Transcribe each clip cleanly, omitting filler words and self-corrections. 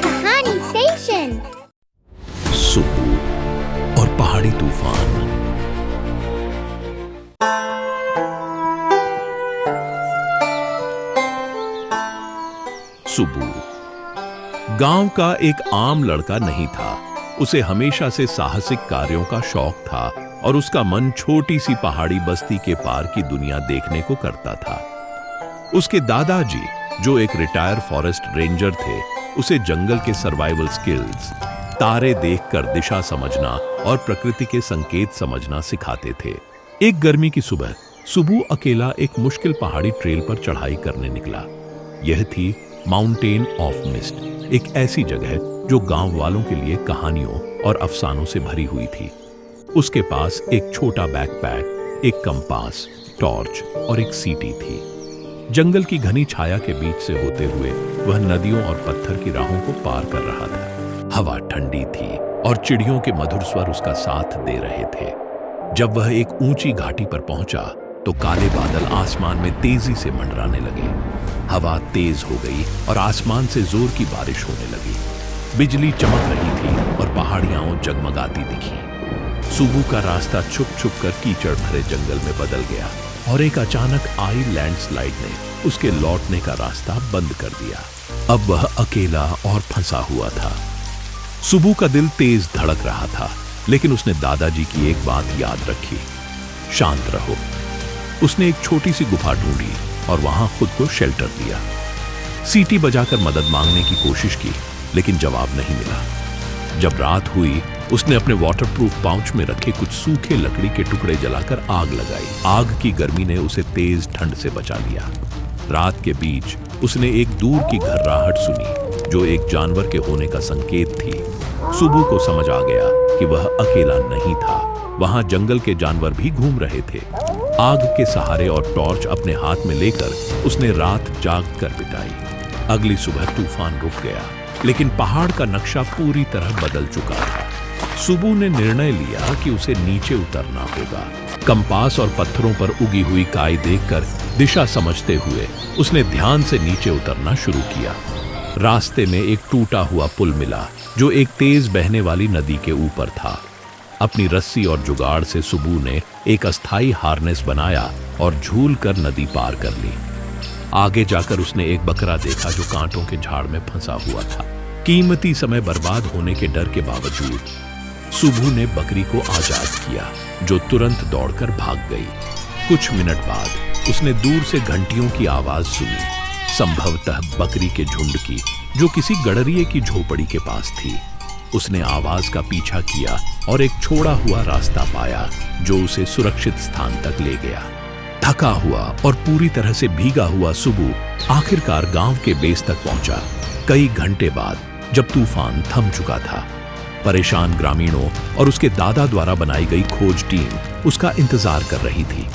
कहानी स्टेशन। सुब्बू और पहाड़ी तूफान। सुब्बू गांव का एक आम लड़का नहीं था। उसे हमेशा से साहसिक कार्यों का शौक था और उसका मन छोटी सी पहाड़ी बस्ती के पार की दुनिया देखने को करता था। उसके दादाजी, जो एक रिटायर फॉरेस्ट रेंजर थे, उसे जंगल के सर्वाइवल स्किल्स, तारे देखकर दिशा समझना और प्रकृति के संकेत समझना सिखाते थे। एक गर्मी की सुबह सुब्बू अकेला एक मुश्किल पहाड़ी ट्रेल पर चढ़ाई करने निकला। यह थी माउंटेन ऑफ मिस्ट, एक ऐसी जगह जो गांव वालों के लिए कहानियों और अफसानों से भरी हुई थी। उसके पास एक छोटा बैकपैक, एक कंपास, टॉर्च और एक सीटी थी। जंगल की घनी छाया के बीच से होते हुए वह नदियों और पत्थर की राहों को पार कर रहा था। हवा ठंडी थी और चिड़ियों के मधुर स्वर उसका साथ दे रहे थे। जब वह एक ऊंची घाटी पर पहुंचा तो काले बादल आसमान में तेजी से मंडराने लगे। हवा तेज हो गई और आसमान से जोर की बारिश होने लगी। बिजली चमक रही थी और पहाड़ियां जगमगाती दिखी। सुब्बू का रास्ता छुप छुप कर कीचड़ भरे जंगल में बदल गया और एक अचानक आई लैंडस्लाइड ने उसके लौटने का रास्ता बंद कर दिया। अब वह अकेला और फंसा हुआ था। सुब्बू का दिल तेज धड़क रहा था, लेकिन उसने दादाजी की एक बात याद रखी, शांत रहो। उसने एक छोटी सी गुफा ढूंढी और वहां खुद को शेल्टर दिया। सीटी बजाकर मदद मांगने की कोशिश की, लेकिन जवाब नहीं मिला। जब रात हुई, उसने अपने वाटरप्रूफ पाउच में रखे कुछ सूखे लकड़ी के टुकड़े जलाकर आग लगाई। आग की गर्मी ने उसे तेज ठंड से बचा लिया। रात के बीच उसने एक दूर की घर्राहट सुनी, जो एक जानवर के होने का संकेत थी। सुब्बू को समझ आ गया कि वह अकेला नहीं था। वहां जंगल के जानवर भी घूम रहे थे। आग के सहारे और टॉर्च अपने हाथ में लेकर उसने रात जाग कर बिताई। अगली सुबह तूफान रुक गया, लेकिन पहाड़ का नक्शा पूरी तरह बदल चुका था। सुब्बू ने निर्णय लिया कि उसे नीचे उतरना होगा। कंपास और पत्थरों पर उगी हुई काई देखकर दिशा समझते हुए उसने ध्यान से नीचे उतरना शुरू किया। रास्ते में एक टूटा हुआ पुल मिला, जो एक तेज बहने वाली नदी के ऊपर था। अपनी रस्सी और जुगाड़ से सुब्बू ने एक अस्थाई हार्नेस बनाया और झूल कर नदी पार कर ली। आगे जाकर उसने एक बकरा देखा जो कांटों के झाड़ में फंसा हुआ था। कीमती समय बर्बाद होने के डर के बावजूद सुब्बू ने बकरी को आजाद किया, जो तुरंत दौड़कर भाग गई। कुछ मिनट बाद उसने दूर से घंटियों की आवाज सुनी, संभवतः बकरी के झुंड की, जो किसी गडरिये की झोपड़ी के पास थी। उसने आवाज का पीछा किया और एक छोड़ा हुआ रास्ता पाया, जो उसे सुरक्षित स्थान तक ले गया। थका हुआ और पूरी तरह से भीगा हुआ सुब्बू आखिरकार गांव के बेस तक पहुंचा। कई घंटे बाद जब तूफान थम चुका था, परेशान ग्रामीणों और उसके दादा द्वारा बनाई गई खोज टीम उसका इंतजार कर रही थी।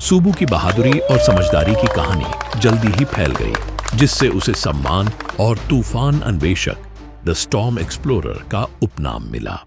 सुब्बू की बहादुरी और समझदारी की कहानी जल्दी ही फैल गई, जिससे उसे सम्मान और तूफान अन्वेषक, द स्टॉर्म एक्सप्लोरर का उपनाम मिला।